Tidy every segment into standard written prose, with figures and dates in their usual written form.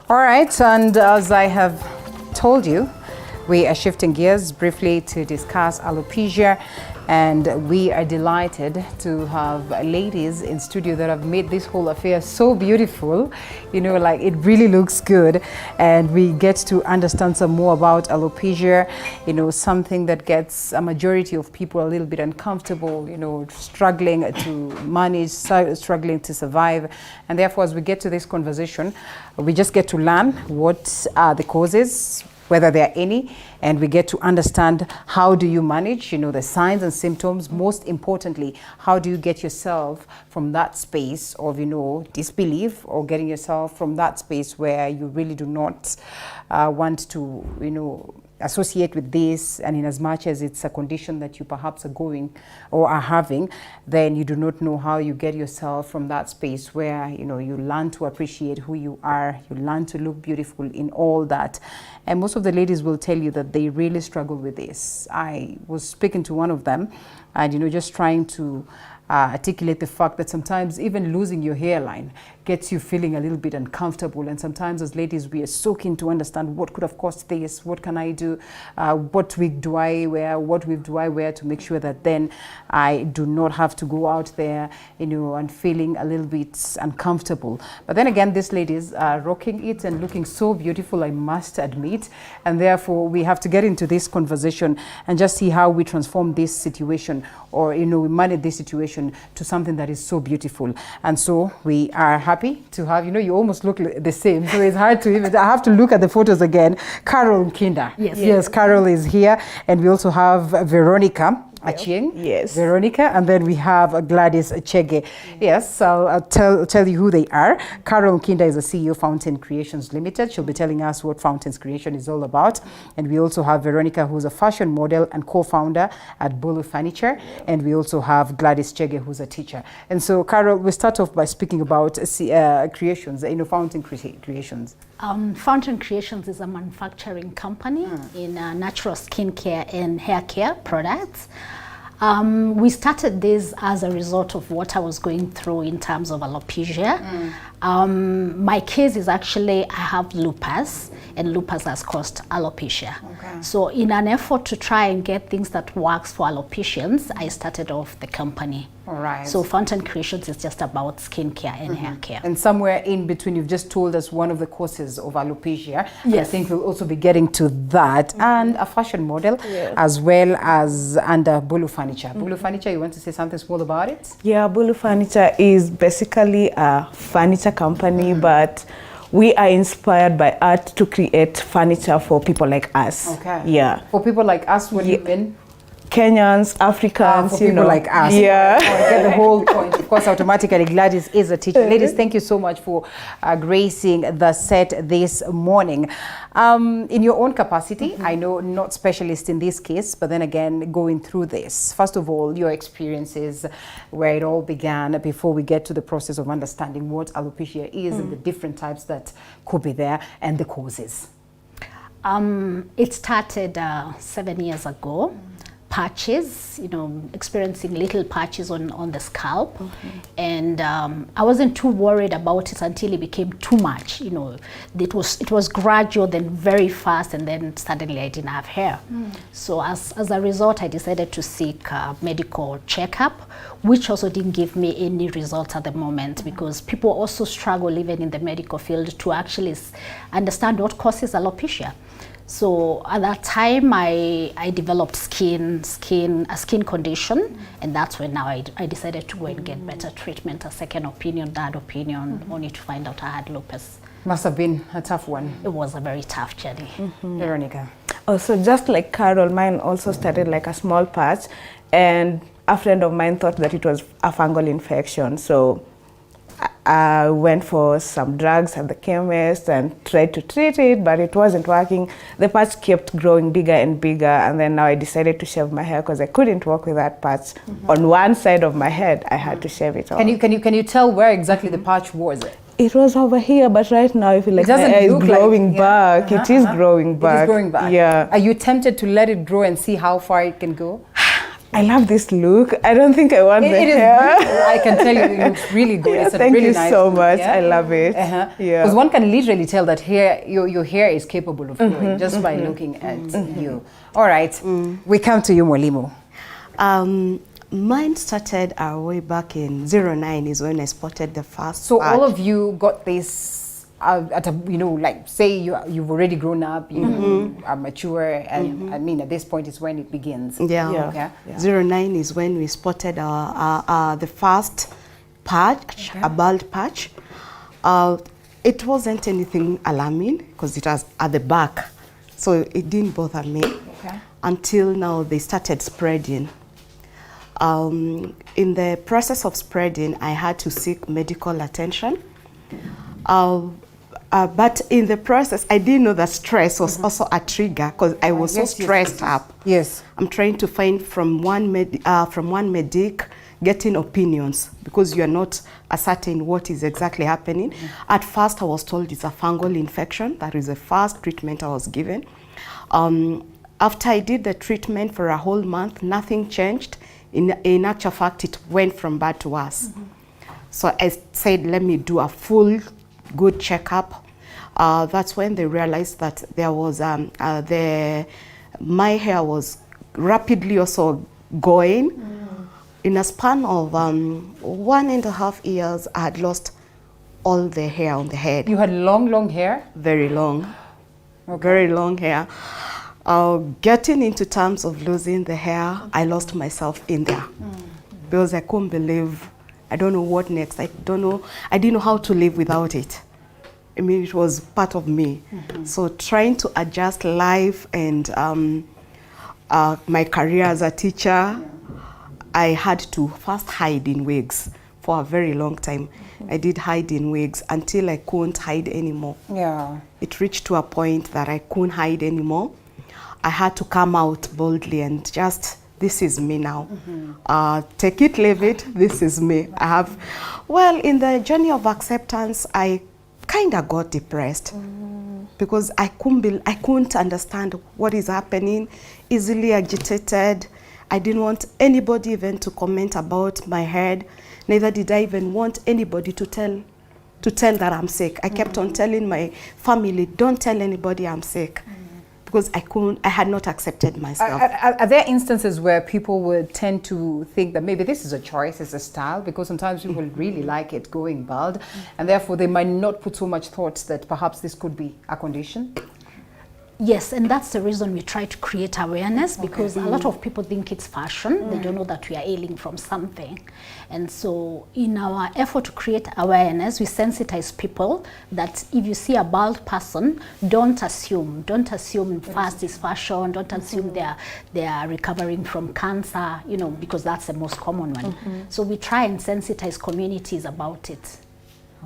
All right, and as I have told you, we are shifting gears briefly to discuss alopecia, and we are delighted to have ladies in studio that have made this whole affair so beautiful. You know, like it really looks good, and we get to understand some more about alopecia, you know, something that gets a majority of people a little bit uncomfortable, you know, struggling to manage, struggling to survive. And therefore, as we get to this conversation, we just get to learn what are the causes, whether there are any, and we get to understand how do you manage, you know, the signs and symptoms. Most importantly, how do you get yourself from that space of, you know, disbelief, or getting yourself from that space where you really do not want to, you know, associate with this, and in as much as it's a condition that you perhaps are going or are having, then you do not know how you get yourself from that space where, you know, you learn to appreciate who you are, you learn to look beautiful in all that. And most of the ladies will tell you that they really struggle with this. I was speaking to one of them, and, you know, just trying to articulate the fact that sometimes even losing your hairline gets you feeling a little bit uncomfortable. And sometimes as ladies, we are so keen to understand what could have caused this, what can I do, what wig do I wear, what wig do I wear to make sure that then I do not have to go out there, you know, and feeling a little bit uncomfortable. But then again, these ladies are rocking it and looking so beautiful, I must admit. And therefore, we have to get into this conversation and just see how we transform this situation, or, you know, we manage this situation to something that is so beautiful. And so we are happy to have, you know, you almost look the same, so it's hard to even, I have to look at the photos again. Carol Nkinda. Yes, Carol is here. And we also have Veronica Acheing. Yes. Veronica, and then we have Gladys Chege. Yes, so I'll tell you who they are. Carol Nkinda is the CEO of Fountain Creations Limited. She'll be telling us what Fountains Creation is all about. And we also have Veronica, who's a fashion model and co-founder at Bulu Furniture. And we also have Gladys Chege, who's a teacher. And so, Carol, we start off by speaking about creations, you know, Fountain Creations. Fountain Creations is a manufacturing company in natural skincare and hair care products. We started this as a result of what I was going through in terms of alopecia. My case is actually, I have lupus, and lupus has caused alopecia. Okay. So in an effort to try and get things that works for alopecians, I started off the company. All right. So Fountain Creations is just about skincare and hair care. And somewhere in between, you've just told us one of the causes of alopecia. Yes. I think we'll also be getting to that. And a fashion model, as well as under Bulu Furniture. Bulu Furniture, you want to say something small about it? Yeah, Bulu Furniture is basically a furniture company, but we are inspired by art to create furniture for people like us. Okay. Yeah. For people like us, what do you mean? Kenyans, Africans, for people like us. Yeah. I get the whole point. Of course, automatically, Gladys is a teacher. Ladies, thank you so much for gracing the set this morning. In your own capacity, I know not specialist in this case, but then again, going through this, first of all, your experiences, where it all began, before we get to the process of understanding what alopecia is and the different types that could be there, and the causes. It started 7 years ago. Patches, you know, experiencing little patches on the scalp. And I wasn't too worried about it until it became too much. You know, it was gradual, then very fast, and then suddenly I didn't have hair. So as a result, I decided to seek a medical checkup, which also didn't give me any results at the moment, because people also struggle, even in the medical field, to actually understand what causes alopecia. So at that time, I developed a skin condition, and that's when now I decided to go and get better treatment, a second opinion, third opinion, only to find out I had lupus. Must have been a tough one. It was a very tough journey. Veronica. Also, just like Carol, mine also started like a small patch, and a friend of mine thought that it was a fungal infection. So I went for some drugs at the chemist and tried to treat it, but it wasn't working. The patch kept growing bigger and bigger, and then now I decided to shave my hair because I couldn't walk with that patch on one side of my head. I had to shave it off. Can you tell where exactly the patch was? It was over here, but right now I feel like my hair is growing back. It is growing back. It is growing back. Yeah. Are you tempted to let it grow and see how far it can go? I love this look. I don't think I want the It is hair. beautiful. I can tell you it looks really good. Yeah, It's a thank really you nice so look, much. yeah? I love it. Yeah. Yeah. Because one can literally tell that your hair is capable of growing just by looking at you. All right, we come to you, Mwalimu. Mine started way back in 09 is when I spotted the first So patch. all of you got this at a, like say you've already grown up, you are mature, and I mean at this point is when it begins. Yeah. 09 is when we spotted the first patch, a bald patch. It wasn't anything alarming because it was at the back, so it didn't bother me until now they started spreading. In the process of spreading, I had to seek medical attention. But in the process, I didn't know that stress was also a trigger because I was so stressed up. Yes. I'm trying to find from one medic, getting opinions because you are not ascertain what is exactly happening. At first, I was told it's a fungal infection. That is the first treatment I was given. After I did the treatment for a whole month, nothing changed. In actual fact, it went from bad to worse. So I said, let me do a full good checkup. That's when they realized that there was my hair was rapidly also going. In a span of 1.5 years, I had lost all the hair on the head. You had long hair? Very long, very long hair. Getting into terms of losing the hair, I lost myself in there because I couldn't believe. I don't know what next. I didn't know how to live without it. I mean, it was part of me. So trying to adjust life and my career as a teacher, I had to first hide in wigs for a very long time. I did hide in wigs until I couldn't hide anymore. Yeah. It reached to a point that I couldn't hide anymore. I had to come out boldly and just, this is me now. Take it, leave it, this is me. Well, in the journey of acceptance, I kind of got depressed because I couldn't understand what is happening, easily agitated. I didn't want anybody even to comment about my head. Neither did I even want anybody to tell that I'm sick. I kept on telling my family, don't tell anybody I'm sick. Because I had not accepted myself. Are there instances where people would tend to think that maybe this is a choice, it's a style, because sometimes people really like it going bald, and therefore they might not put so much thought that perhaps this could be a condition? Yes, and that's the reason we try to create awareness, because a lot of people think it's fashion. They don't know that we are ailing from something. And so in our effort to create awareness, we sensitize people that if you see a bald person, don't assume first it's fashion, don't assume they are recovering from cancer, because that's the most common one. So we try and sensitize communities about it.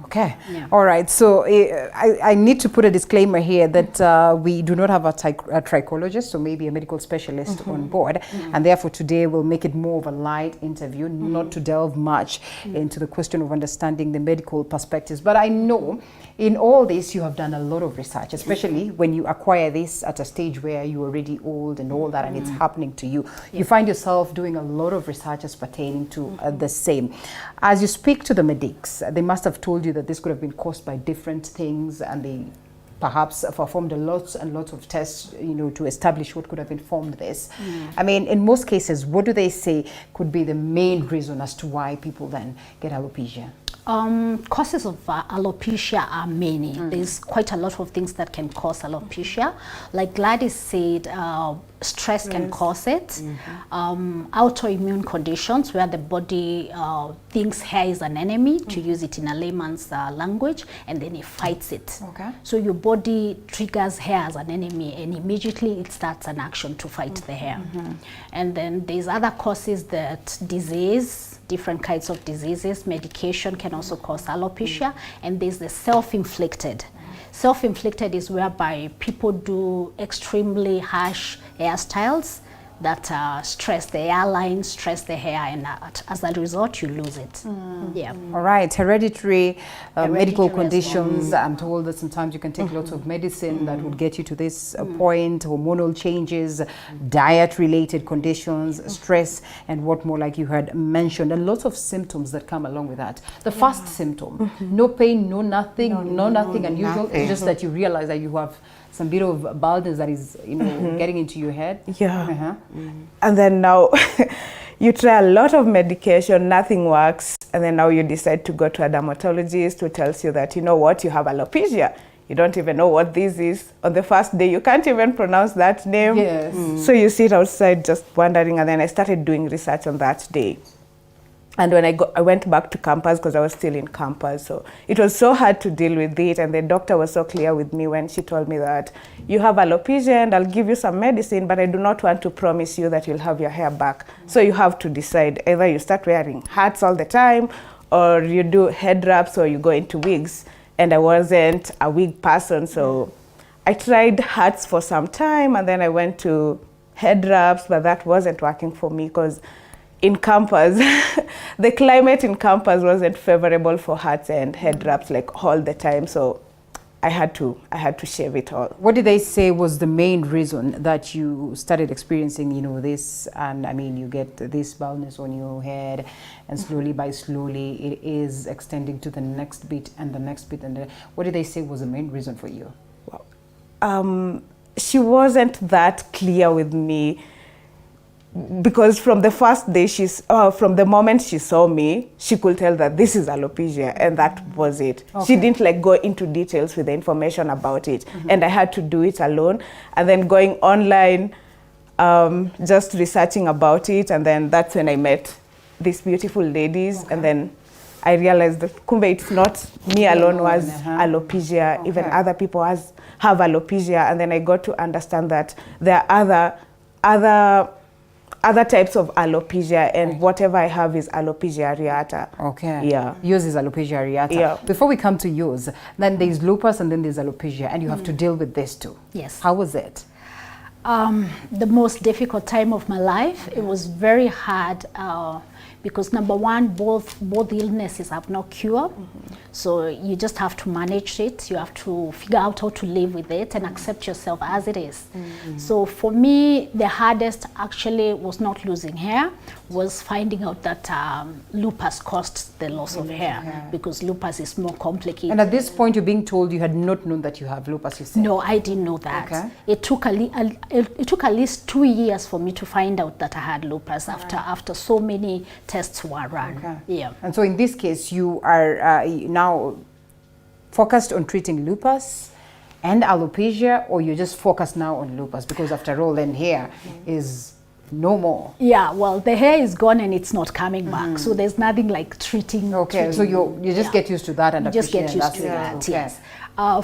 Okay. Yeah. All right. So I need to put a disclaimer here that we do not have a trichologist, so maybe a medical specialist on board. And therefore today we'll make it more of a light interview, not to delve much into the question of understanding the medical perspectives. But I know in all this you have done a lot of research, especially when you acquire this at a stage where you're already old and all that, and it's happening to you. You find yourself doing a lot of research as pertaining to the same. As you speak to the medics, they must have told you that this could have been caused by different things, and they perhaps performed lots and lots of tests, to establish what could have informed this. I mean, in most cases, what do they say could be the main reason as to why people then get alopecia? Causes of alopecia are many. There's quite a lot of things that can cause alopecia. Like Gladys said, stress can cause it. Autoimmune conditions where the body thinks hair is an enemy, to use it in a layman's language, and then it fights it. Okay. So your body triggers hair as an enemy, and immediately it starts an action to fight the hair. And then there's other causes, that disease, different kinds of diseases. Medication can also cause alopecia, and there's the self-inflicted. Self-inflicted is whereby people do extremely harsh hairstyles, that stress the hairline, stress the hair, and as a result, you lose it. Yeah. All right, hereditary medical Hereditary as conditions. I'm told that sometimes you can take lots of medicine that would get you to this point, hormonal changes, diet-related conditions, stress, and what more, like you had mentioned, and lots of symptoms that come along with that. The first symptom, no pain, no nothing, no nothing unusual, nothing. it's just that you realize that you have some bit of baldness that is, you know, getting into your head. Yeah. And then now you try a lot of medication, nothing works. And then now you decide to go to a dermatologist who tells you that, you know what, you have alopecia. You don't even know what this is. On the first day, you can't even pronounce that name. Yes. So you sit outside just wondering. And then I started doing research on that day. And when I went back to campus, because I was still in campus, so it was so hard to deal with it. And the doctor was so clear with me when she told me that you have alopecia and I'll give you some medicine, but I do not want to promise you that you'll have your hair back. So you have to decide, either you start wearing hats all the time, or you do head wraps, or you go into wigs. And I wasn't a wig person, so I tried hats for some time, and then I went to head wraps, but that wasn't working for me because in campus, the climate in campus wasn't favorable for hats and head wraps like all the time. So I had to shave it all. What did they say was the main reason that you started experiencing, you know, this, and I mean, you get this baldness on your head, and slowly by slowly it is extending to the next bit and the next bit, and what did they say was the main reason for you? She wasn't that clear with me, because from the first day, from the moment she saw me, she could tell that this is alopecia, and that was it. Okay. She didn't like go into details with the information about it, and I had to do it alone. And then going online, just researching about it, and then that's when I met these beautiful ladies, and then I realized that kumbe it's not me alone who has alopecia, even other people have alopecia, and then I got to understand that there are other types of alopecia, and whatever I have is alopecia areata. Okay. Yeah. Yours is alopecia areata. Yeah. Before we come to yours, then there's lupus and then there's alopecia, and you have to deal with this too. Yes. How was it? The most difficult time of my life. It was very hard because number one, both illnesses have no cure. So you just have to manage it. You have to figure out how to live with it and accept yourself as it is. So for me, the hardest actually was not losing hair, was finding out that lupus caused the loss of hair, because lupus is more complicated. And at this point, you're being told you had not known that you have lupus, you said? No, I didn't know that. Okay. It took at least 2 years for me to find out that I had lupus after so many tests were run. Okay. Yeah. And so in this case, you are now focused on treating lupus and alopecia, or you just focus now on lupus, because after all, then hair is no more. Yeah, well, the hair is gone and it's not coming back, so there's nothing like treating. Okay, so you just get used to that and you just get appreciate used to that's that. it. Yes.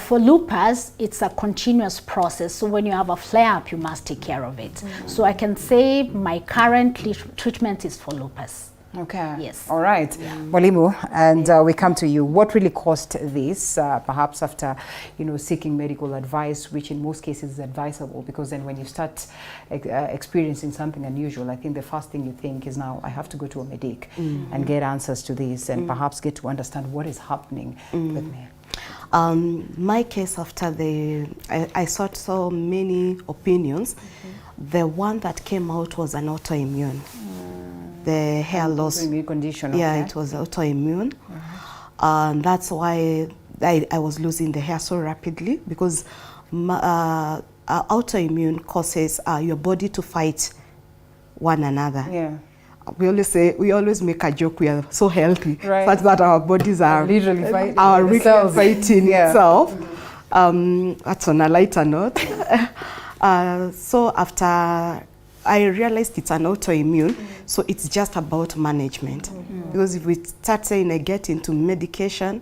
For lupus, it's a continuous process. So when you have a flare-up, you must take care of it. So I can say my current treatment is for lupus. Okay. Yes. All right. Mwalimu, and we come to you. What really caused this? Perhaps after, you know, seeking medical advice, which in most cases is advisable, because then when you start experiencing something unusual, I think the first thing you think is, now I have to go to a medic and get answers to this, and perhaps get to understand what is happening with me. My case, after I sought so many opinions, the one that came out was an autoimmune. The hair loss. Autoimmune condition. Yeah, okay. it was autoimmune. And that's why I was losing the hair so rapidly, because autoimmune causes your body to fight one another. Yeah. We always make a joke, we are so healthy, Right. such that our bodies are Literally fighting fighting itself. That's on a lighter note. So after I realized it's an autoimmune, so it's just about management. Because if we start saying I get into medication,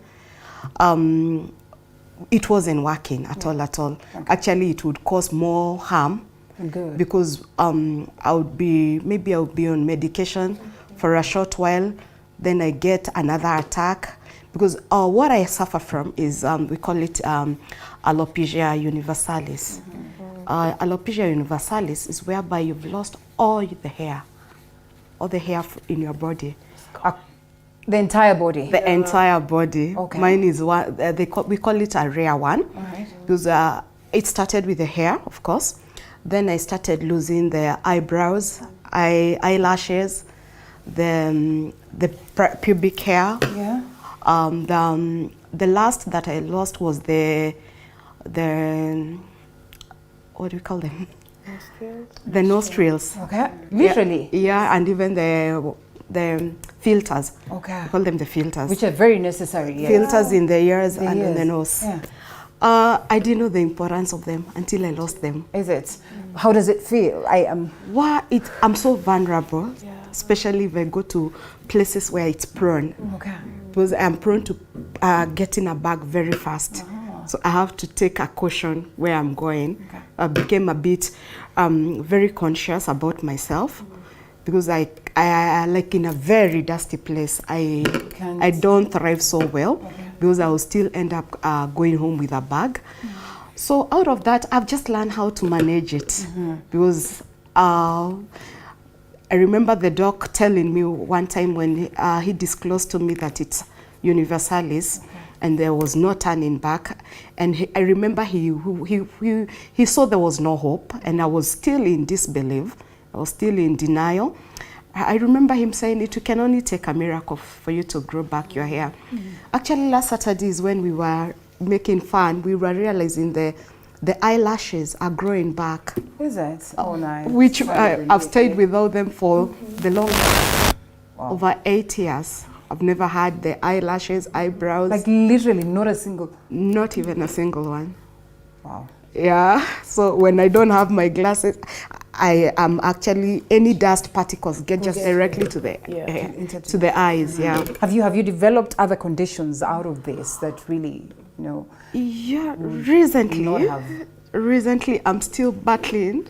it wasn't working at all. Okay. Actually, it would cause more harm. Good. Because I would be on medication for a short while, then I get another attack. Because what I suffer from is, we call it alopecia universalis. Alopecia universalis is whereby you've lost all the hair in your body. The entire body? The entire body. Okay. Mine is one, we call it a rare one. All right. Because it started with the hair, of course. Then I started losing the eyebrows, eyelashes, the pubic hair. Yeah. The last that I lost was the what do you call them? Nostrils. The nostrils. Okay. Literally. Yeah, and even the filters. Okay. We call them the filters. Which are very necessary. Yeah. Filters in the ears and in the nose. Yeah. I didn't know the importance of them until I lost them. Is it? How does it feel? I'm so vulnerable, especially if I go to places where it's prone. Okay. Because I'm prone to get in a bag very fast. So I have to take a caution where I'm going. Okay. I became a bit very conscious about myself because I like in a very dusty place. I don't thrive so well because I will still end up going home with a bag. So out of that, I've just learned how to manage it because I remember the doc telling me one time when he disclosed to me that it's universalis. And there was no turning back. And I remember he saw there was no hope, and I was still in disbelief. I was still in denial. I remember him saying it can only take a miracle for you to grow back your hair. Actually, last Saturday is when we were making fun. We were realizing the eyelashes are growing back. Is it? Oh, nice. Which I've stayed without them for the longest, over 8 years. I've never had the eyelashes, eyebrows. Like literally not a single? Not even a single one. Wow. Yeah, so when I don't have my glasses, I am actually, any dust particles get just directly to the eyes, yeah. Have you developed other conditions out of this that really, you know? Yeah, recently I'm still battling.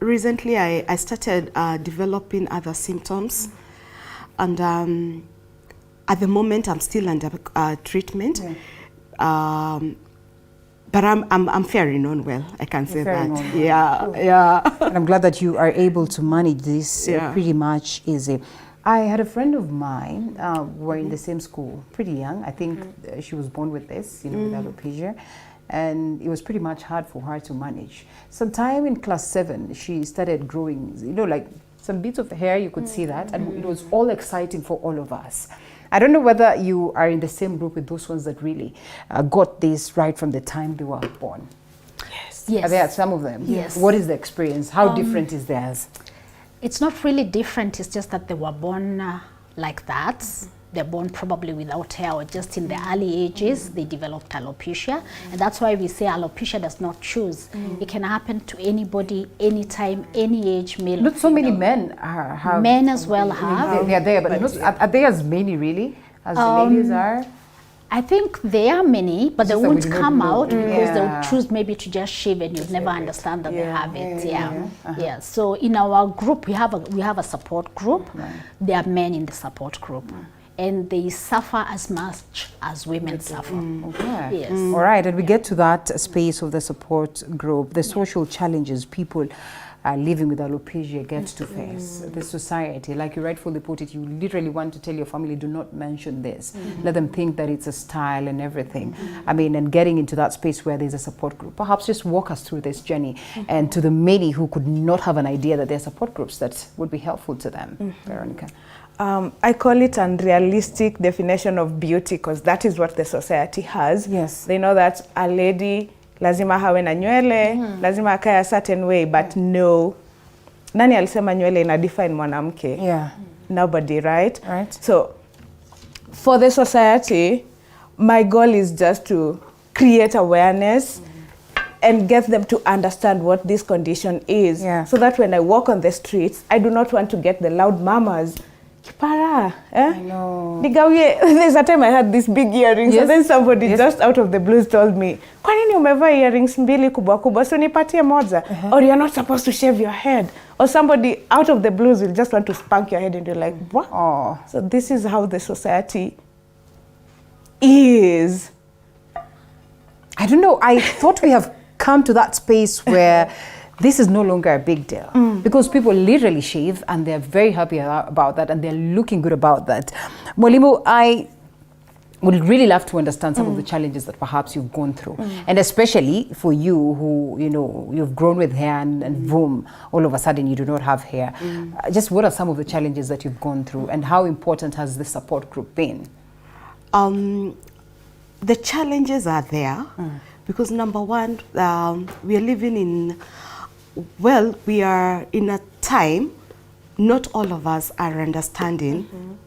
Recently, I started developing other symptoms, and at the moment, I'm still under treatment. But I'm faring on well. I can say that. Well. Yeah. And I'm glad that you are able to manage this pretty much easy. I had a friend of mine, we're in the same school, pretty young. I think she was born with this, with alopecia. And it was pretty much hard for her to manage. Sometime in class 7, she started growing, like some bits of hair, you could see that. And it was all exciting for all of us. I don't know whether you are in the same group with those ones that really got this right from the time they were born. Yes. Are there some of them? Yes. What is the experience? How different is theirs? It's not really different. It's just that they were born like that. They're born probably without hair, or just in the early ages, they developed alopecia. And that's why we say alopecia does not choose. It can happen to anybody, anytime, any age, male. Not so many men have. Men as well have. They are there, but are there as many really as the ladies are? I think there are many, but they Just that won't we don't come know. out because they'll choose maybe to just shave, and you'll never understand that they have it. Yeah. So in our group, we have a support group. There are men in the support group. And they suffer as much as women suffer. Okay. Yes. All right, and we get to that space of the support group, the social challenges people living with alopecia get to face, the society. Like you rightfully put it, you literally want to tell your family, do not mention this. Let them think that it's a style and everything. I mean, and getting into that space where there's a support group. Perhaps just walk us through this journey and to the many who could not have an idea that there are support groups that would be helpful to them. Veronica. I call it an unrealistic definition of beauty because that is what the society has. Yes. They know that a lady lazima hawe na nywele, lazima akae a certain way, but no. Nani alisema nywele ina define mwanamke? Yeah. Nobody, right? Right. So for the society, my goal is just to create awareness and get them to understand what this condition is. So that when I walk on the streets, I do not want to get the loud mamas. Para, I know. There's a time I had these big earrings, and then somebody just out of the blues told me, kwa nini umevaa earrings mbili kubwa kubwa, so nipatie moja, or you're not supposed to shave your head. Or somebody out of the blues will just want to spank your head and you're like, what? Oh. So this is how the society is. I don't know, I thought we have come to that space where this is no longer a big deal because people literally shave and they're very happy about that and they're looking good about that. Mwalimu, I would really love to understand some of the challenges that perhaps you've gone through, and especially for you who, you know, you've grown with hair and boom, all of a sudden you do not have hair. Just what are some of the challenges that you've gone through and how important has the support group been? The challenges are there because number one, we are living in, well, we are in a time, not all of us are understanding,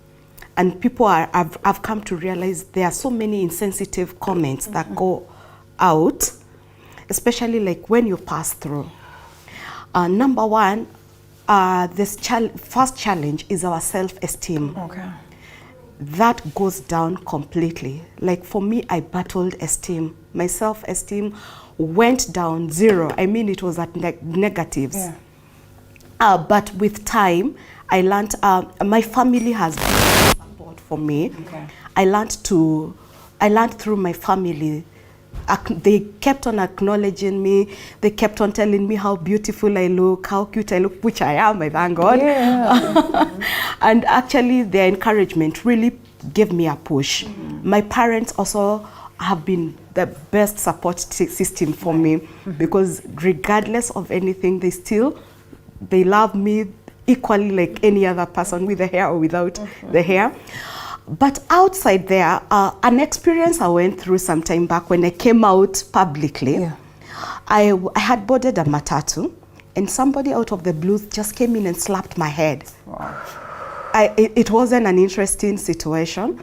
and people have come to realize there are so many insensitive comments that go out, especially like when you pass through. Number one, this first challenge is our self-esteem. Okay. That goes down completely. Like for me, I battled esteem. My self-esteem went down 0. I mean, it was at negatives. Yeah. But with time, I learned, my family has been support for me. Okay. I learned through my family. They kept on acknowledging me. They kept on telling me how beautiful I look, how cute I look, which I am, I thank God. Yeah. And actually, their encouragement really gave me a push. My parents also have been the best support system for me because regardless of anything, they love me equally like any other person with the hair or without the hair. But outside there, an experience I went through some time back when I came out publicly, Yeah. I had boarded a matatu and somebody out of the blue just came in and slapped my head. Wow. It wasn't an interesting situation.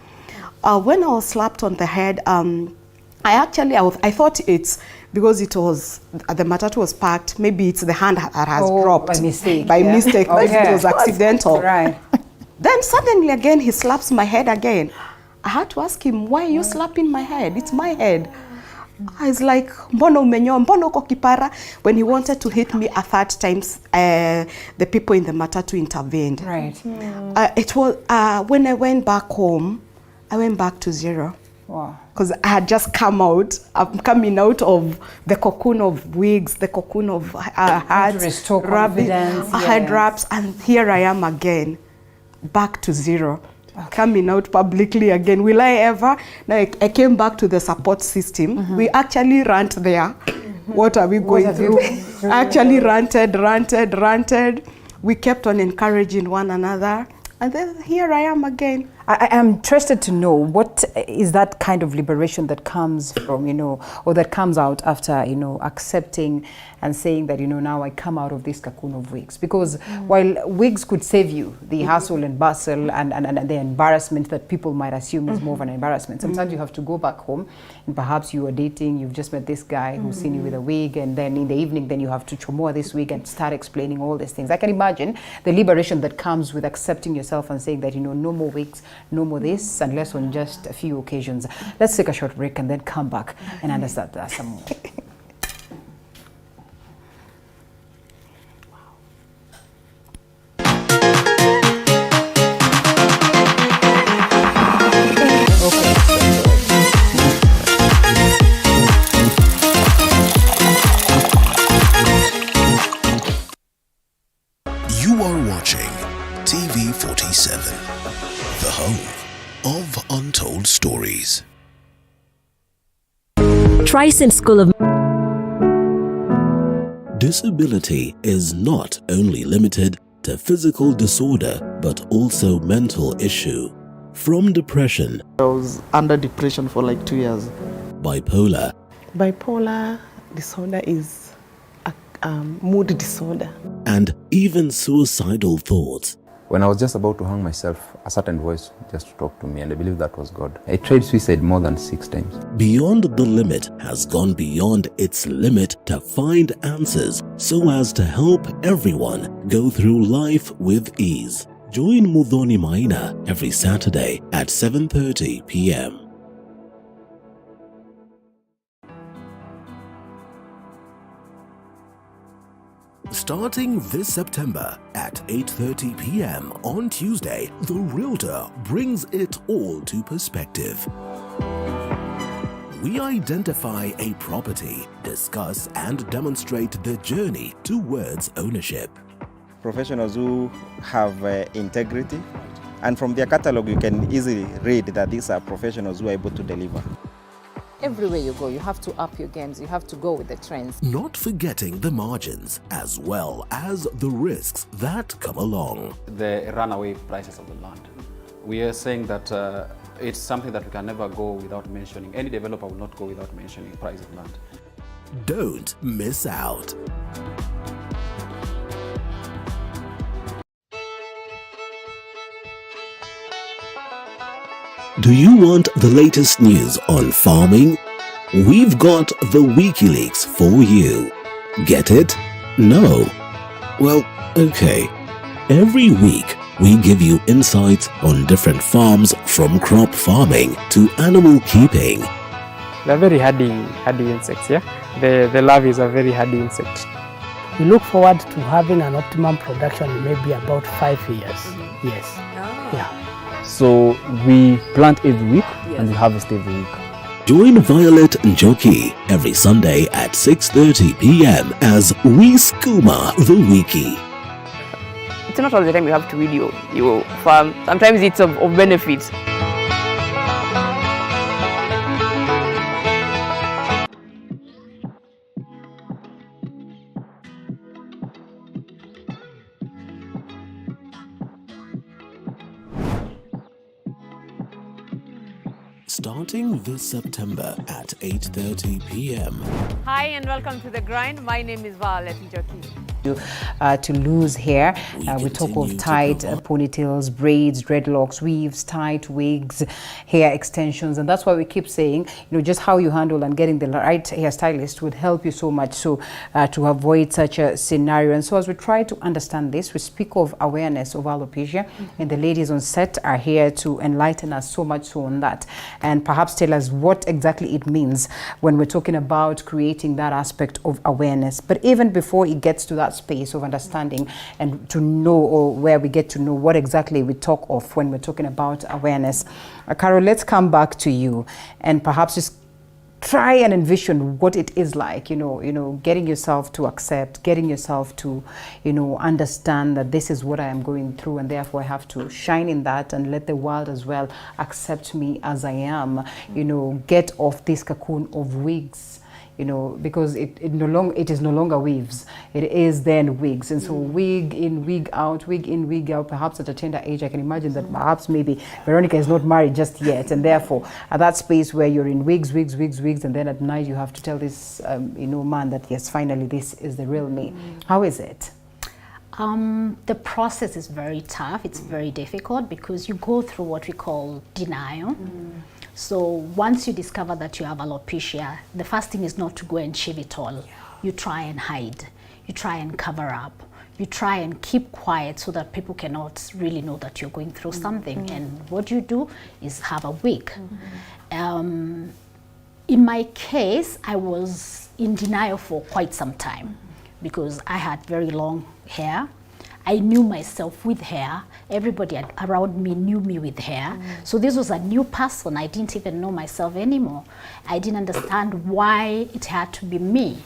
When I was slapped on the head, I thought it's because it was, the matatu was parked, maybe it's the hand that has dropped. By mistake. By yeah. mistake, like it was accidental. Right. Then suddenly again, he slaps my head again. I had to ask him, why are you slapping my head? It's my head. I was like, mbono umenyoa, mbono uko kipara. When he wanted to hit me a third time, the people in the matatu intervened. Right. It was, when I went back home, I went back to 0. Wow. Because I had just come out. I'm coming out of the cocoon of wigs, the cocoon of hats, restore confidence, head wraps, and here I am again, back to 0. Okay. Coming out publicly again. Will I ever? Now I came back to the support system. We actually rant there. What are we going through? Actually ranted. We kept on encouraging one another. And then here I am again. I am interested to know what is that kind of liberation that comes from, you know, or that comes out after, you know, accepting and saying that, you know, now I come out of this cocoon of wigs. Because while wigs could save you, the hassle and bustle and the embarrassment that people might assume is more of an embarrassment. Sometimes you have to go back home and perhaps you are dating, you've just met this guy who's seen you with a wig, and then in the evening then you have to chomoa this wig and start explaining all these things. I can imagine the liberation that comes with accepting yourself and saying that, you know, no more wigs, no more this, unless on just a few occasions. Let's take a short break and then come back and understand that some more. You are watching TV 47, the home of untold stories. Tryson School of Disability is not only limited to physical disorder, but also mental issue. From depression, I was under depression for like 2 years. bipolar, Bipolar disorder is a mood disorder. and even suicidal thoughts. When I was just about to hang myself, a certain voice just talked to me, and I believe that was God. I tried suicide more than 6 times. Beyond the Limit has gone beyond its limit to find answers so as to help everyone go through life with ease. Join Muthoni Maina every Saturday at 7:30 p.m. Starting this September at 8:30 p.m. on Tuesday, The Realtor brings it all to perspective. we identify a property, discuss and demonstrate the journey towards ownership. Professionals who have integrity, and from their catalog you can easily read that these are professionals who are able to deliver. Everywhere you go, you have to up your games, you have to go with the trends. Not forgetting the margins as well as the risks that come along. The runaway prices of the land. We are saying that it's something that we can never go without mentioning. Any developer will not go without mentioning price of land. Don't miss out. Do you want the latest news on farming? We've got the WikiLeaks for you. Get it? No? Well, okay. Every week, we give you insights on different farms, from crop farming to animal keeping. They're very hardy insects, yeah? The larvae is a very hardy insect. We look forward to having an optimum production in maybe about 5 years. Yes. Oh. Yeah. So we plant every week and we harvest every week. Join Violet Njoki every Sunday at 6:30 p.m. as we skooma the wiki. It's not all the time you have to read your farm. Sometimes it's of benefit. Starting this September at 8:30 p.m. Hi and welcome to The Grind. My name is Violet Njoki. To lose hair, we talk of tight ponytails, braids, dreadlocks, weaves, tight wigs, hair extensions, and that's why we keep saying, just how you handle and getting the right hairstylist would help you so much so to avoid such a scenario. And so as we try to understand this, we speak of awareness of alopecia, and the ladies on set are here to enlighten us so much so on that, and perhaps tell us what exactly it means when we're talking about creating that aspect of awareness. But even before it gets to that space of understanding and to know, or where we get to know what exactly we talk of when we're talking about awareness. Carol, let's come back to you and perhaps just try and envision what it is like, getting yourself to accept, getting yourself to, understand that this is what I am going through, and therefore I have to shine in that and let the world as well accept me as I am, get off this cocoon of wigs. Because it is no longer weaves, it is then wigs. And so wig in, wig out, wig in, wig out, perhaps at a tender age, I can imagine that perhaps maybe Veronica is not married just yet. And therefore, at that space where you're in wigs, and then at night you have to tell this, man that, yes, finally, this is the real me. How is it? The process is very tough. It's very difficult because you go through what we call denial. So once you discover that you have alopecia, the first thing is not to go and shave it all. You try and hide. You try and cover up. You try and keep quiet so that people cannot really know that you're going through something. And what you do is have a wig. In my case, I was in denial for quite some time because I had very long hair. I knew myself with hair. Everybody around me knew me with hair. So this was a new person. I didn't even know myself anymore. I didn't understand why it had to be me.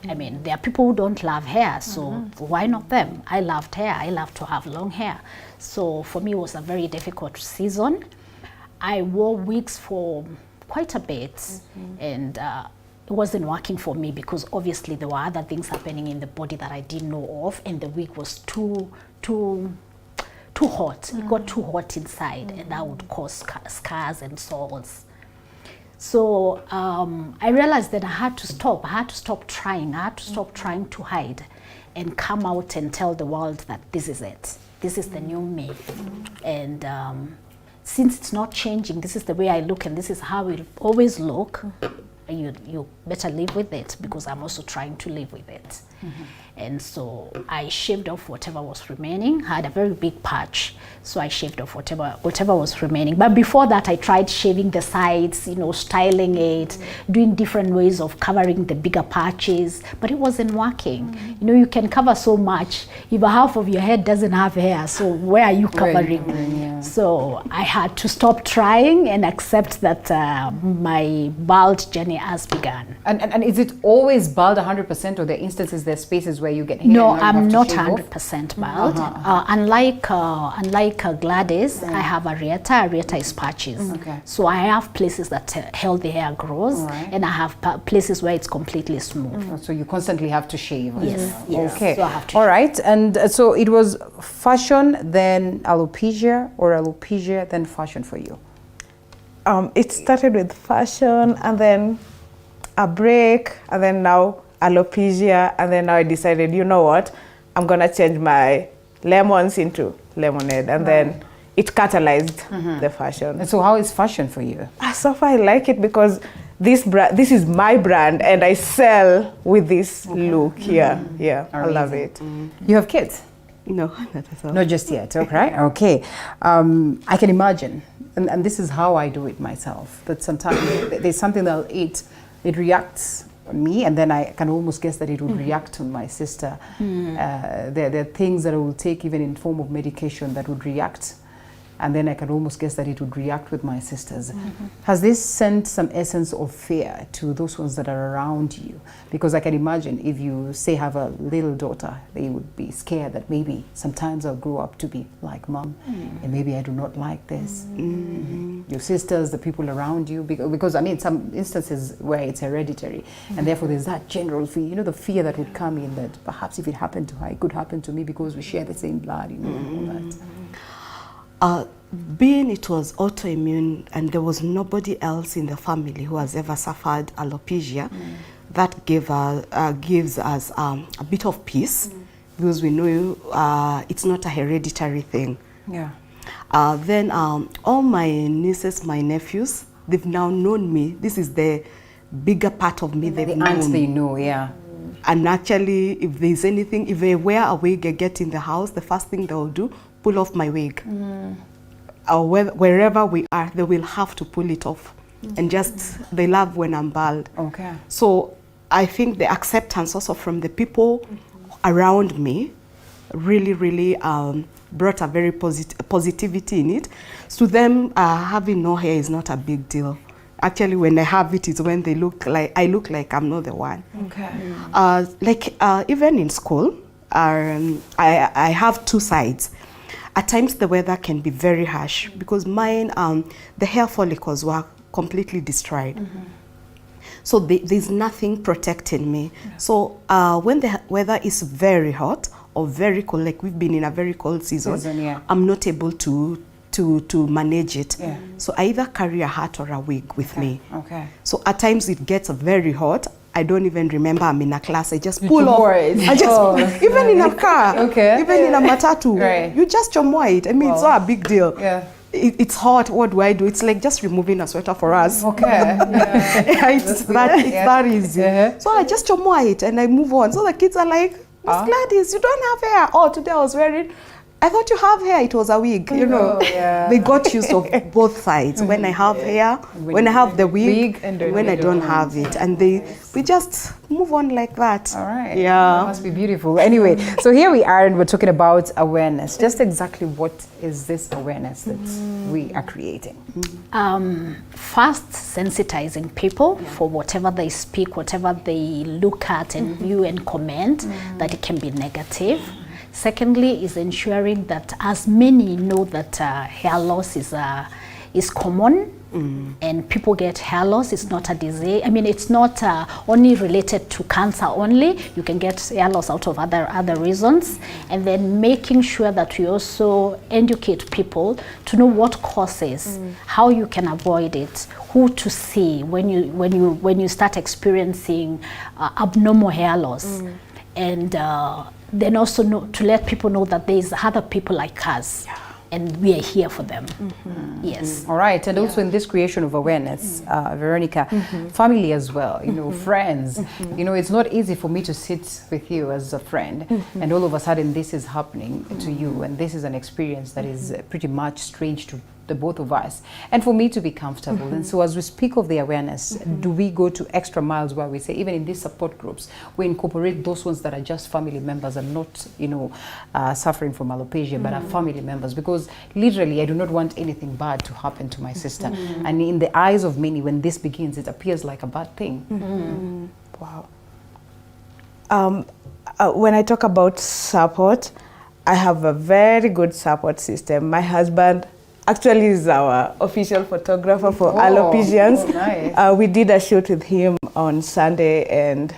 I mean, there are people who don't love hair, so why not them? I loved hair. I love to have long hair. So for me, it was a very difficult season. I wore wigs for quite a bit, and it wasn't working for me because obviously there were other things happening in the body that I didn't know of, and the wig was too hot. It got too hot inside, and that would cause scars and sores. So I realized that I had to stop. I had to stop trying. I had to stop trying to hide and come out and tell the world that this is it. This is the new me. And since it's not changing, this is the way I look and this is how it will always look. you better live with it, because I'm also trying to live with it. And so I shaved off whatever was remaining. I had a very big patch, so I shaved off whatever was remaining. But before that, I tried shaving the sides, you know, styling it, doing different ways of covering the bigger patches, but it wasn't working. You know, you can cover so much if half of your head doesn't have hair, so where are you covering? So I had to stop trying and accept that my bald journey has begun. And is it always bald 100%, or there are instances, there are spaces where you get hair? No, I'm not 100% bald. Unlike Gladys, I have areata. Areata is patches. So I have places that healthy hair grows, and I have places where it's completely smooth. So you constantly have to shave. Yes. Okay. So I have to All right. And so it was fashion, then alopecia, or alopecia, then fashion for you? It started with fashion, and then a break, and then now alopecia, and then now I decided, you know what, I'm gonna change my lemons into lemonade, and then it catalyzed the fashion. And so how is fashion for you? So far I like it because this is my brand, and I sell with this look here. Yeah, I love it. You have kids? No, not at all. Not just yet, okay. Okay. I can imagine, and this is how I do it myself, that sometimes there's something that I'll eat, it reacts on me, and then I can almost guess that it would react on my sister. There are things that I will take even in form of medication that would react, and then I can almost guess that it would react with my sisters. Has this sent some essence of fear to those ones that are around you? Because I can imagine if you say have a little daughter, they would be scared that maybe sometimes I'll grow up to be like mom, and maybe I do not like this. Your sisters, the people around you, because I mean some instances where it's hereditary, and therefore there's that general fear, you know, the fear that would come in that perhaps if it happened to her, it could happen to me because we share the same blood, you know, and all that. Being it was autoimmune and there was nobody else in the family who has ever suffered alopecia, that gives us a bit of peace, because we know it's not a hereditary thing. Yeah. Then all my nieces, my nephews, they've now known me. This is the bigger part of me they've known. The aunts they know, yeah. And actually, if there's anything, if they wear a wig, I get in the house, the first thing they'll do, pull off my wig. Or wherever we are, they will have to pull it off. And just, they love when I'm bald. Okay. So I think the acceptance also from the people around me really, really brought a very positivity in it. So to them, having no hair is not a big deal. Actually, when I have it, it's when they look like, I look like I'm not the one. Okay. Even in school, I have two sides. At times the weather can be very harsh, because mine, the hair follicles were completely destroyed. So there's nothing protecting me. So when the weather is very hot or very cold, like we've been in a very cold season, I'm not able to manage it. So I either carry a hat or a wig with me. So at times it gets very hot. I don't even remember I'm in a class. I just pull off. I just even in a car, even in a matatu, you just chomoa it. I mean, it's not a big deal. It's hot. What do I do? It's like just removing a sweater for us. It's that easy. So I just chomoa it and I move on. So the kids are like, Miss Gladys, you don't have hair. Oh, today I was wearing. I thought you have hair. It was a wig, you know. They got used of both sides. When I have hair, when I have the wig, and when I don't have it, and we just move on like that. All right. Yeah. That must be beautiful. Anyway, so here we are, and we're talking about awareness. Just exactly what is this awareness that we are creating? First, sensitizing people for whatever they speak, whatever they look at and view and comment, that it can be negative. Secondly, is ensuring that as many know that hair loss is common, and people get hair loss. It's not a disease. I mean, it's not only related to cancer only. You can get hair loss out of other reasons. And then making sure that we also educate people to know what causes, how you can avoid it, who to see when you start experiencing abnormal hair loss, and then also to let people know that there's other people like us and we are here for them. Yes. All right, and also in this creation of awareness, Veronica, family as well, you know, friends, you know, it's not easy for me to sit with you as a friend and all of a sudden this is happening to you, and this is an experience that is pretty much strange to the both of us, and for me to be comfortable. And so as we speak of the awareness, do we go to extra miles where we say, even in these support groups, we incorporate those ones that are just family members and not, you know, suffering from alopecia, but are family members? Because literally I do not want anything bad to happen to my sister. And in the eyes of many, when this begins, it appears like a bad thing. Wow. When I talk about support, I have a very good support system. My husband actually is our official photographer for Alopecians. Nice. We did a shoot with him on Sunday, and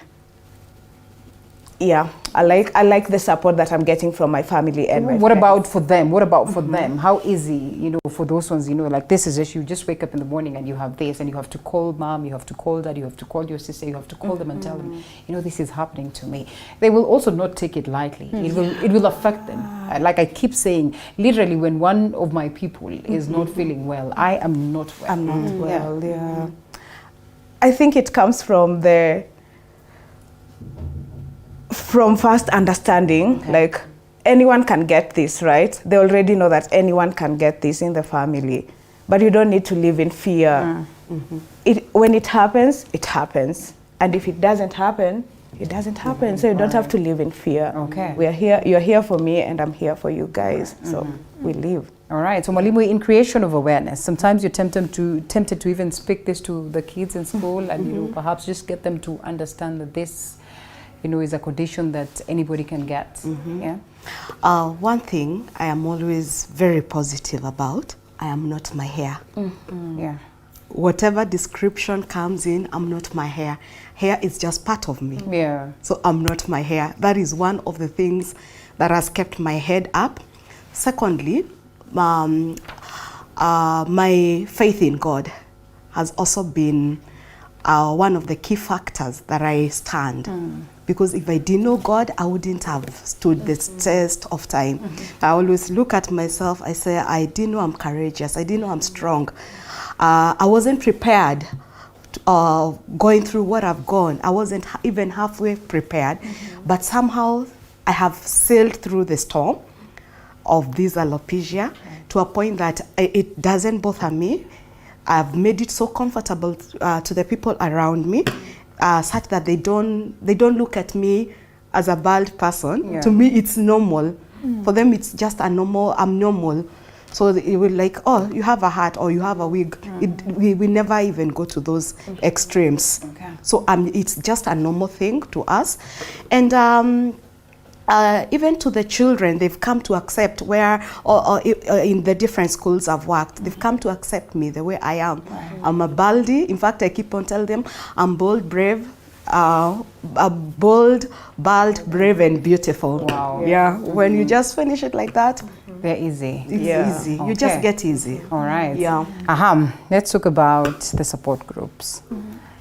yeah, I like the support that I'm getting from my family and my What friends. about for them? What about for them? How easy, you know, for those ones, you know, like this is just, you just wake up in the morning and you have this, and you have to call mom, you have to call dad, you have to call your sister, you have to call them and tell them, you know, this is happening to me. They will also not take it lightly. It will affect them. Like I keep saying, literally when one of my people is not feeling well, I am not well. I'm not well, yeah. I think it comes from first understanding, like anyone can get this, right? They already know that anyone can get this in the family, but you don't need to live in fear. When it happens, it happens. And if it doesn't happen, it doesn't happen. So you don't have to live in fear. Okay. We are here, you're here for me, and I'm here for you guys. So we live. All right. So Mwalimu, in creation of awareness, sometimes you're tempted to even speak this to the kids in school, and you know, perhaps just get them to understand that this, you know, is a condition that anybody can get. Yeah. One thing I am always very positive about, I am not my hair. Yeah. Whatever description comes in, I'm not my hair. Hair is just part of me. Yeah. So I'm not my hair. That is one of the things that has kept my head up. Secondly, my faith in God has also been one of the key factors that I stand. Because if I didn't know God, I wouldn't have stood the test of time. I always look at myself, I say, I didn't know I'm courageous, I didn't know I'm strong. I wasn't prepared going through what I've gone. I wasn't even halfway prepared, but somehow I have sailed through the storm of this alopecia to a point that it doesn't bother me. I've made it so comfortable to the people around me, such that they don't look at me as a bald person. Yeah. To me, it's normal. For them, it's just I'm normal. So it will like, oh, you have a hat or you have a wig. We never even go to those extremes. So it's just a normal thing to us. And even to the children, they've come to accept where, or in the different schools I've worked, they've come to accept me the way I am. I'm a baldy. In fact, I keep on telling them I'm bold, brave, bold, bald, brave, and beautiful. Wow. Yeah. When you just finish it like that, they're easy. It's easy. You just get easy. All right. Yeah. Let's talk about the support groups.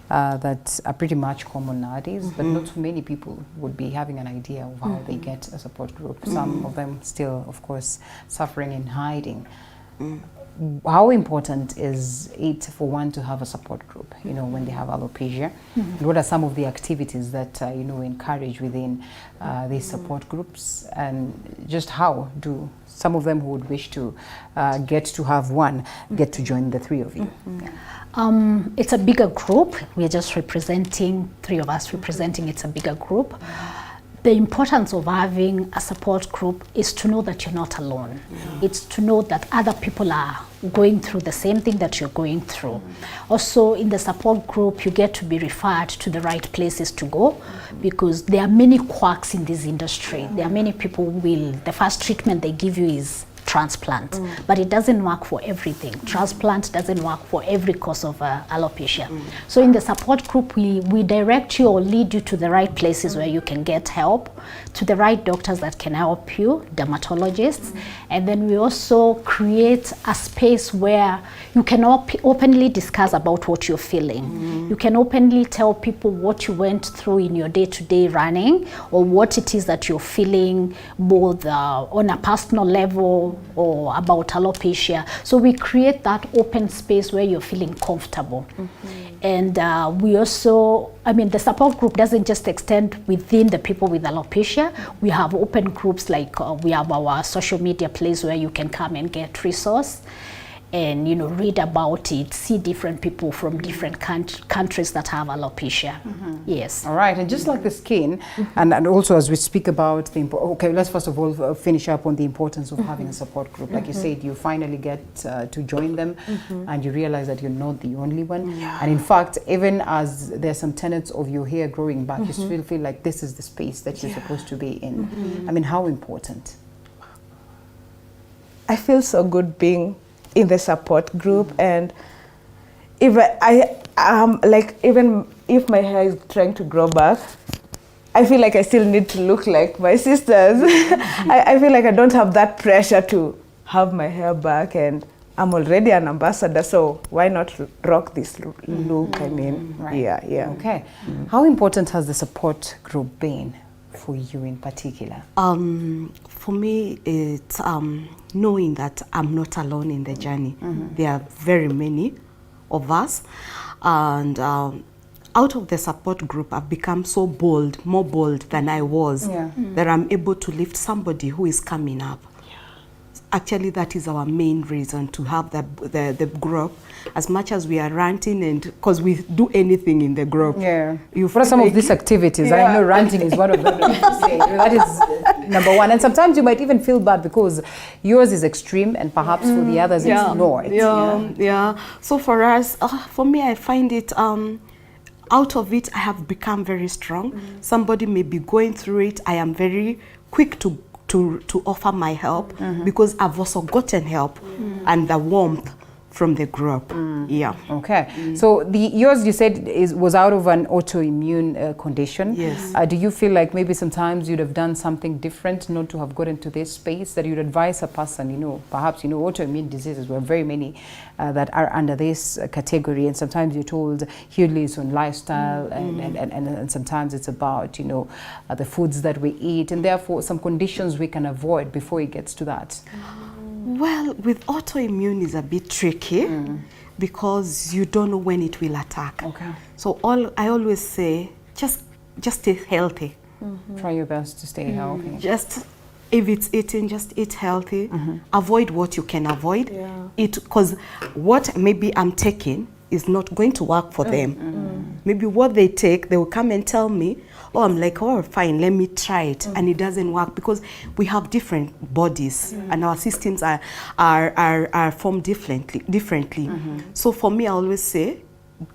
That are pretty much common nowadays, but not too many people would be having an idea of how they get a support group. Some of them still, of course, suffering in hiding. How important is it for one to have a support group, you know, when they have alopecia? And what are some of the activities that, you know, encourage within these support groups? And just how do some of them who would wish to get to have one get to join the three of you? It's a bigger group. We're just representing, three of us representing, it's a bigger group. The importance of having a support group is to know that you're not alone. It's to know that other people are going through the same thing that you're going through. Also, in the support group, you get to be referred to the right places to go, because there are many quacks in this industry. There are many people who will, the first treatment they give you is transplant, but it doesn't work for everything. Transplant doesn't work for every cause of alopecia. So in the support group, we direct you or lead you to the right places where you can get help, to the right doctors that can help you, dermatologists, and then we also create a space where you can openly discuss about what you're feeling. You can openly tell people what you went through in your day-to-day running, or what it is that you're feeling, both on a personal level, or about alopecia. So we create that open space where you're feeling comfortable. And we also, I mean, the support group doesn't just extend within the people with alopecia. We have open groups, like we have our social media place where you can come and get resource and, you know, read about it, see different people from different countries that have alopecia. Yes. All right, and just like the skin, and also as we speak about the, okay, let's first of all finish up on the importance of having a support group. Like you said, you finally get to join them and you realize that you're not the only one. And in fact, even as there's some tenets of your hair growing back, you still feel like this is the space that you're supposed to be in. I mean, how important? I feel so good being in the support group, and even even if my hair is trying to grow back, I feel like I still need to look like my sisters. I feel like I don't have that pressure to have my hair back, and I'm already an ambassador, so why not rock this look? I mean, yeah. Okay. How important has the support group been for you in particular? For me, it's knowing that I'm not alone in the journey. There are very many of us, and out of the support group, I've become so bold, more bold than I was, that I'm able to lift somebody who is coming up. Actually, that is our main reason to have the group. As much as we are ranting, and because we do anything in the group. What are some of these activities? I know ranting is one of them. That is number one. And sometimes you might even feel bad because yours is extreme, and perhaps for the others it's not. So for us, for me, I find it. Out of it, I have become very strong. Somebody may be going through it. I am very quick to offer my help because I've also gotten help and the warmth from the group. Okay. So yours, you said, was out of an autoimmune condition. Yes. Do you feel like maybe sometimes you'd have done something different not to have gotten to this space, that you'd advise a person, you know, perhaps, you know, autoimmune diseases, were very many that are under this category, and sometimes you're told heal is on lifestyle, and sometimes it's about, you know, the foods that we eat, and therefore some conditions we can avoid before it gets to that. Well, with autoimmune is a bit tricky because you don't know when it will attack. Okay. So I always say, just stay healthy. Try your best to stay healthy. Just, if it's eating, just eat healthy. Avoid what you can avoid. Eat, because what maybe I'm taking is not going to work for them. Maybe what they take, they will come and tell me, oh, I'm like, oh, fine, let me try it. And it doesn't work because we have different bodies and our systems are formed differently. So for me, I always say,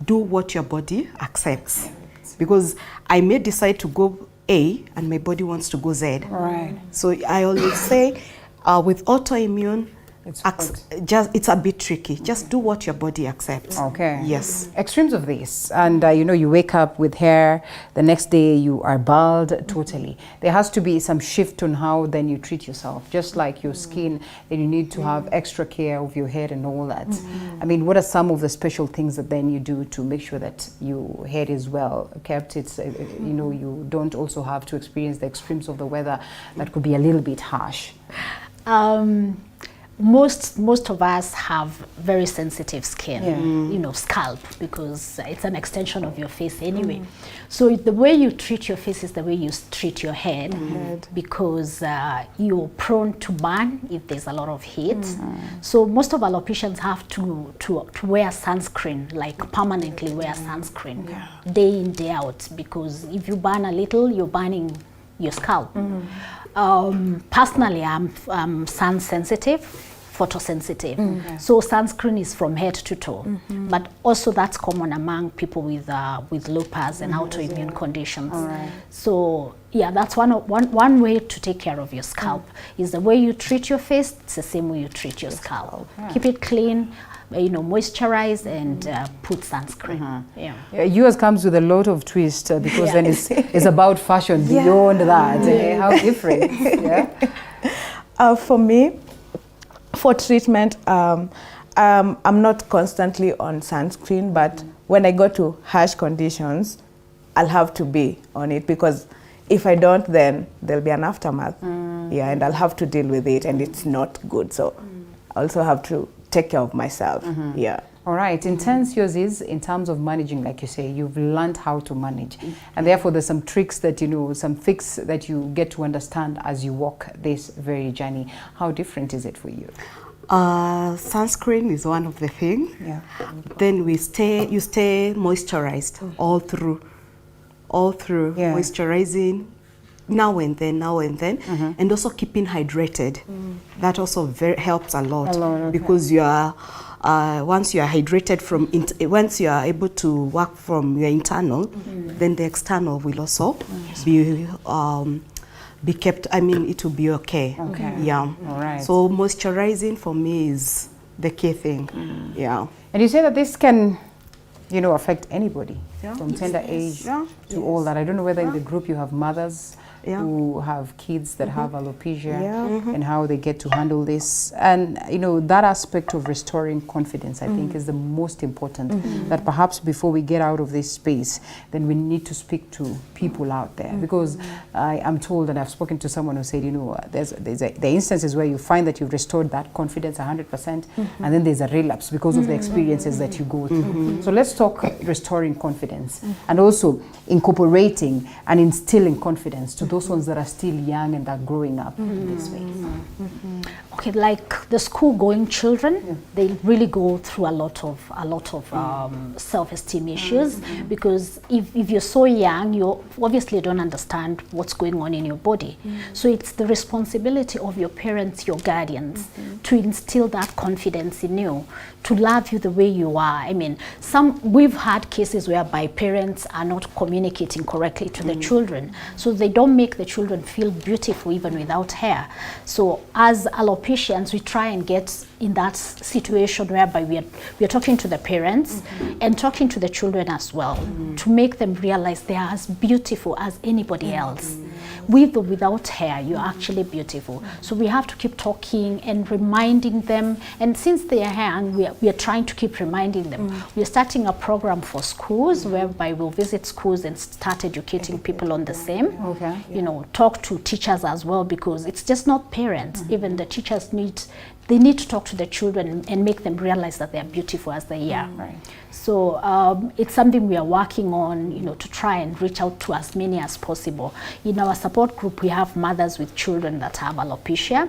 do what your body accepts. Because I may decide to go A and my body wants to go Z. Right. So I always say, with autoimmune, it's a bit tricky. Just do what your body accepts. Okay. Yes. Extremes of this, and you know, you wake up with hair, the next day you are bald totally. There has to be some shift on how then you treat yourself. Just like your skin, then you need to have extra care of your hair and all that. I mean, what are some of the special things that then you do to make sure that your hair is well kept? It's you know, you don't also have to experience the extremes of the weather that could be a little bit harsh. Most of us have very sensitive skin, you know, scalp, because it's an extension of your face anyway. So the way you treat your face is the way you treat your head, because you're prone to burn if there's a lot of heat. So most of alopecians have to wear sunscreen, like permanently wear sunscreen, day in, day out, because if you burn a little, you're burning your scalp. Personally, I'm sun sensitive, photosensitive. So sunscreen is from head to toe. But also that's common among people with lupus and autoimmune conditions. So yeah, that's one way to take care of your scalp is the way you treat your face. It's the same way you treat your scalp. Keep it clean, you know, moisturize and put sunscreen. Yours comes with a lot of twist because then it's about fashion beyond that. How different. For me, for treatment, I'm not constantly on sunscreen, but when I go to harsh conditions, I'll have to be on it, because if I don't, then there'll be an aftermath. Yeah, and I'll have to deal with it, and it's not good. So I also have to take care of myself. Yeah. All right, intense yours is in terms of managing, like you say, you've learned how to manage. And therefore there's some tricks that you know, some fix that you get to understand as you walk this very journey. How different is it for you? Sunscreen is one of the things. Yeah. Then you stay moisturized all through. Yeah. Moisturizing now and then, and also keeping hydrated. That also helps a lot, because you are once you are hydrated from once you are able to work from your internal, then the external will also be kept. I mean, it will be okay. Yeah. All right. So moisturizing for me is the key thing. Yeah. And you say that this can, you know, affect anybody from tender age to all that. I don't know whether in the group you have mothers who have kids that have alopecia and how they get to handle this. And, you know, that aspect of restoring confidence, I think, is the most important. That perhaps before we get out of this space, then we need to speak to people out there. Because I am told, and I've spoken to someone who said, you know, there's the instances where you find that you've restored that confidence 100%, and then there's a relapse because of the experiences that you go through. So let's talk restoring confidence and also incorporating and instilling confidence to those ones that are still young and are growing up in this way. Okay, like the school-going children, they really go through a lot of self-esteem issues, because if you're so young, you obviously don't understand what's going on in your body. So it's the responsibility of your parents, your guardians, to instill that confidence in you, to love you the way you are. I mean, we've had cases whereby parents are not communicating correctly to the children, so they don't make the children feel beautiful even without hair. So as alopecians, we try and get in that situation whereby we are talking to the parents and talking to the children as well, to make them realize they are as beautiful as anybody else. With or without hair, you're actually beautiful. So we have to keep talking and reminding them. And since they are young, we are trying to keep reminding them. We're starting a program for schools whereby we'll visit schools and start educating people on the same. You know, talk to teachers as well, because it's just not parents. Even the teachers need to talk to the children and make them realize that they are beautiful as they are. So it's something we are working on, you know, to try and reach out to as many as possible. In our support group, we have mothers with children that have alopecia.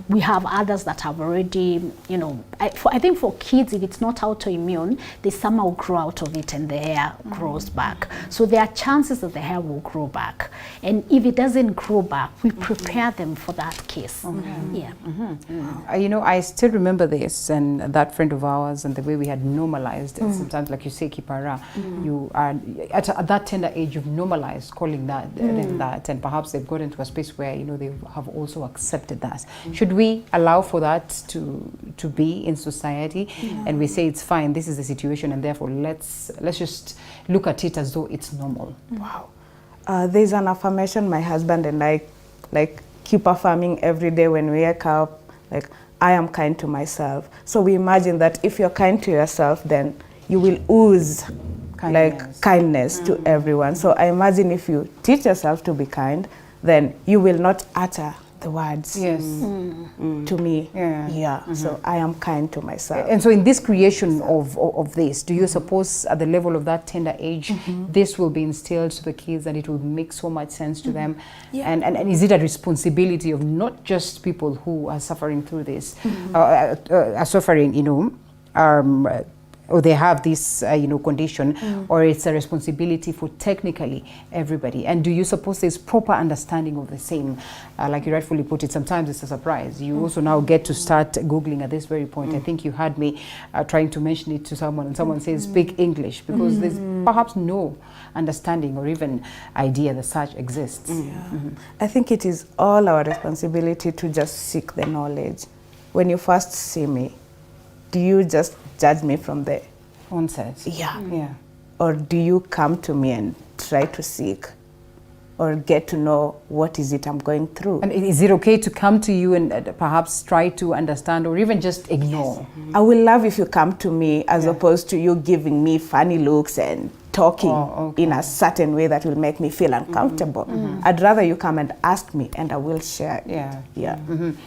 We have others that have already, you know, I think for kids, if it's not autoimmune, they somehow grow out of it and the hair grows back. So there are chances that the hair will grow back. And if it doesn't grow back, we prepare them for that case. You know, I still remember this, and that friend of ours, and the way we had normalized sometimes, like you say, kipara, you are at that tender age, you've normalized calling that them that, and perhaps they've got into a space where, you know, they have also accepted that. Should we allow for that to be in society, and we say it's fine, this is the situation, and therefore let's just look at it as though it's normal? There's an affirmation my husband and I keep affirming every day when we wake up, like, I am kind to myself. So we imagine that if you're kind to yourself, then you will ooze kindness to everyone. So I imagine if you teach yourself to be kind, then you will not utter the words to me. So I am kind to myself. And so in this creation of this, do you suppose at the level of that tender age, this will be instilled to the kids and it will make so much sense to them? And is it a responsibility of not just people who are suffering through this, are suffering, you know, or they have this, you know, condition, or it's a responsibility for technically everybody? And do you suppose there's proper understanding of the same? Like you rightfully put it, sometimes it's a surprise. You also now get to start Googling at this very point. I think you had me trying to mention it to someone, and someone says, speak English, because there's perhaps no understanding or even idea that such exists. I think it is all our responsibility to just seek the knowledge. When you first see me, do you just judge me from the onset? Or do you come to me and try to seek or get to know what is it I'm going through? And is it okay to come to you and perhaps try to understand or even just ignore? I will love if you come to me as opposed to you giving me funny looks and talking in a certain way that will make me feel uncomfortable. I'd rather you come and ask me and I will share. Yeah.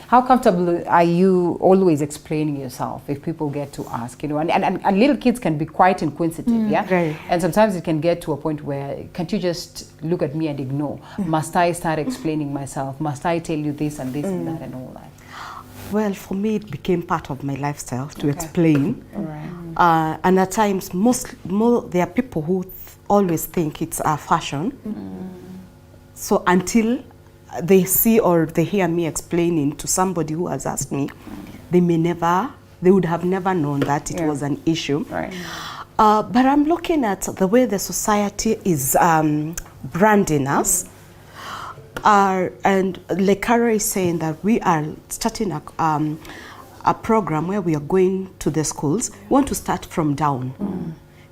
How comfortable are you always explaining yourself if people get to ask, you know, and little kids can be quite inquisitive, Right. And sometimes it can get to a point where, can't you just look at me and ignore? Must I start explaining myself? Must I tell you this and this and that and all that? Well, for me, it became part of my lifestyle to explain. And at times, there are people who always think it's a fashion. So until they see or they hear me explaining to somebody who has asked me, they would have never known that it was an issue. But I'm looking at the way the society is branding us. And like Kara is saying that we are starting a program where we are going to the schools. We want to start from down.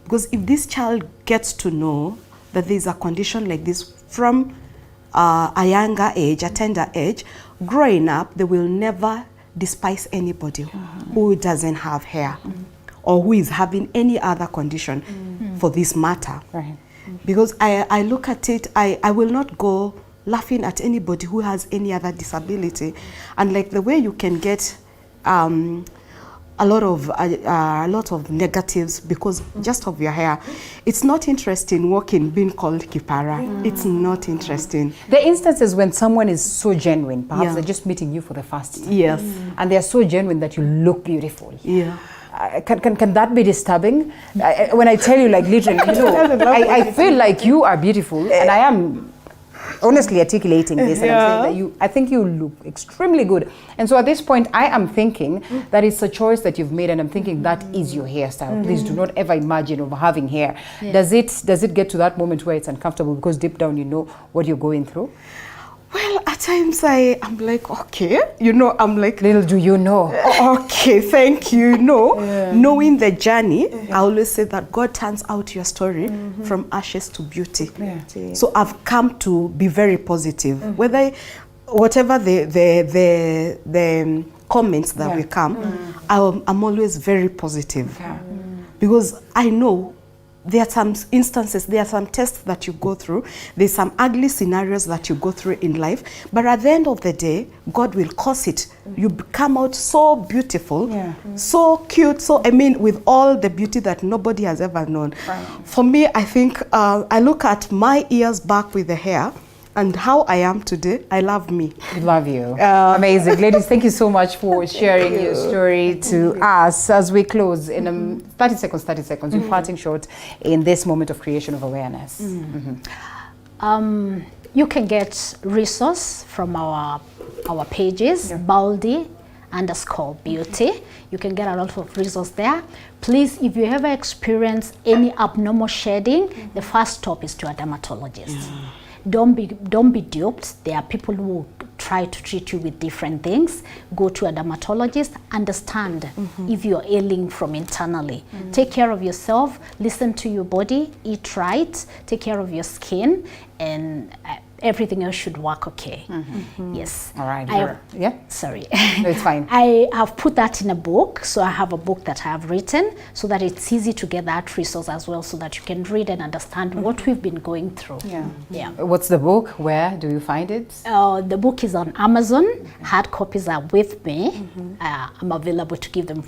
Because if this child gets to know that there's a condition like this from a younger age, a tender age, growing up, they will never despise anybody who doesn't have hair or who is having any other condition for this matter. Because I look at it, I will not go laughing at anybody who has any other disability. And like the way you can get a lot of negatives because just of your hair. It's not interesting walking being called kipara. It's not interesting. The instances when someone is so genuine, perhaps they're just meeting you for the first time. Yes. And they're so genuine that you look beautiful. Yeah. Can that be disturbing? When I tell you, like, literally, you know, I feel like you are beautiful, and I am honestly articulating this, and I'm saying that I think you look extremely good. And so at this point, I am thinking that it's a choice that you've made, and I'm thinking that is your hairstyle. Please do not ever imagine of having hair. Does it get to that moment where it's uncomfortable because deep down you know what you're going through? Well, at times I'm like, okay, you know, I'm like, little do you know. Okay, thank you. No, knowing the journey, I always say that God turns out your story from ashes to beauty. So I've come to be very positive. Whatever the comments that will come, I'm always very positive. Because I know there are some instances, there are some tests that you go through, there's some ugly scenarios that you go through in life, but at the end of the day, God will cause it. You come out so beautiful, so cute, so, I mean, with all the beauty that nobody has ever known. For me, I think, I look at my years back with the hair, and how I am today, I love me. We love you. Amazing. Ladies, thank you so much for sharing your story to us as we close in 30 seconds, your parting shot in this moment of creation of awareness. You can get resource from our pages, Baldi_beauty. You can get a lot of resource there. Please, if you ever experience any abnormal shedding, the first stop is to a dermatologist. Don't be duped. There are people who try to treat you with different things. Go to a dermatologist. Understand if you're ailing from internally. Take care of yourself. Listen to your body. Eat right. Take care of your skin, and everything else should work okay. Yes. All right. Sorry. No, it's fine. I have put that in a book. So I have a book that I have written so that it's easy to get that resource as well, so that you can read and understand what we've been going through. What's the book? Where do you find it? The book is on Amazon. Hard copies are with me. I'm available to give them.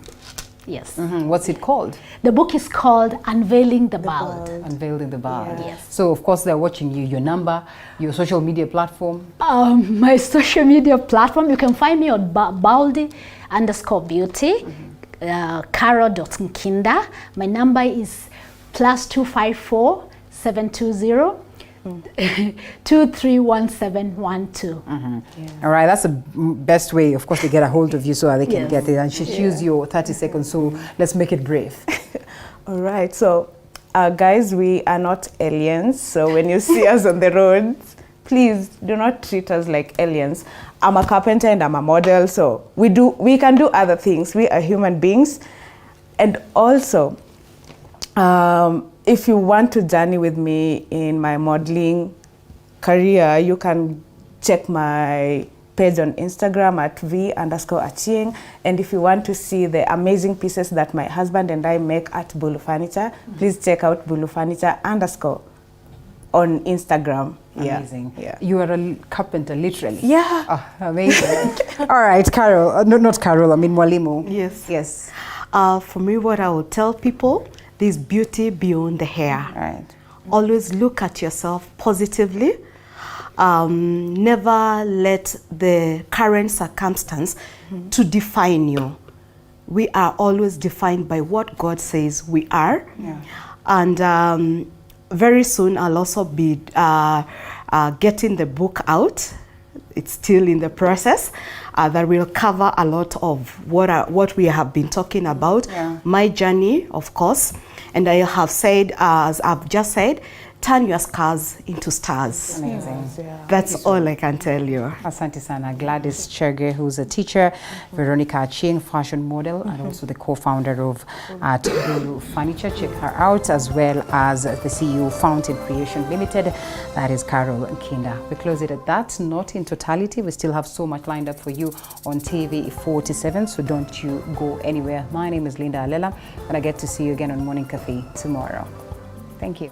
Yes. What's it called? The book is called Unveiling the Bald. Unveiling the Bald. Yes. So of course they're watching you, your number, your social media platform. My social media platform, you can find me on Baldi_beauty, Caro.Nkinda. My number is +254 720 231712. All right, that's the best way, of course, to get a hold of you so they can get it. And she choose your 30 seconds, so let's make it brief. All right, so guys, we are not aliens. So when you see us on the road, please do not treat us like aliens. I'm a carpenter and I'm a model, so we can do other things. We are human beings. And also, if you want to journey with me in my modeling career, you can check my page on Instagram at v_Acheing. And if you want to see the amazing pieces that my husband and I make at Bulu Furniture, please check out Bulu Furniture_ on Instagram. Amazing. Yeah. You are a carpenter, literally. Yeah. Oh, amazing. All right, Carol. No, not Carol. I mean Mwalimu. Yes. Yes. For me, what I would tell people, there's beauty beyond the hair. Right. Always look at yourself positively. Never let the current circumstance to define you. We are always defined by what God says we are. Yeah. And very soon I'll also be getting the book out. It's still in the process. That will cover a lot of what we have been talking about. Yeah. My journey, of course. And I have said, as I've just said, turn your scars into stars. Amazing. That's all I can tell you. Asante sana. Gladys Chege, who's a teacher, Veronica Acheing, fashion model, and also the co-founder of Bulu Furniture. Check her out, as well as the CEO, Fountain Creation Limited. That is Carol Nkinda. We close it at that. Not in totality. We still have so much lined up for you on TV 47, so don't you go anywhere. My name is Alela, and I get to see you again on Morning Cafe tomorrow. Thank you.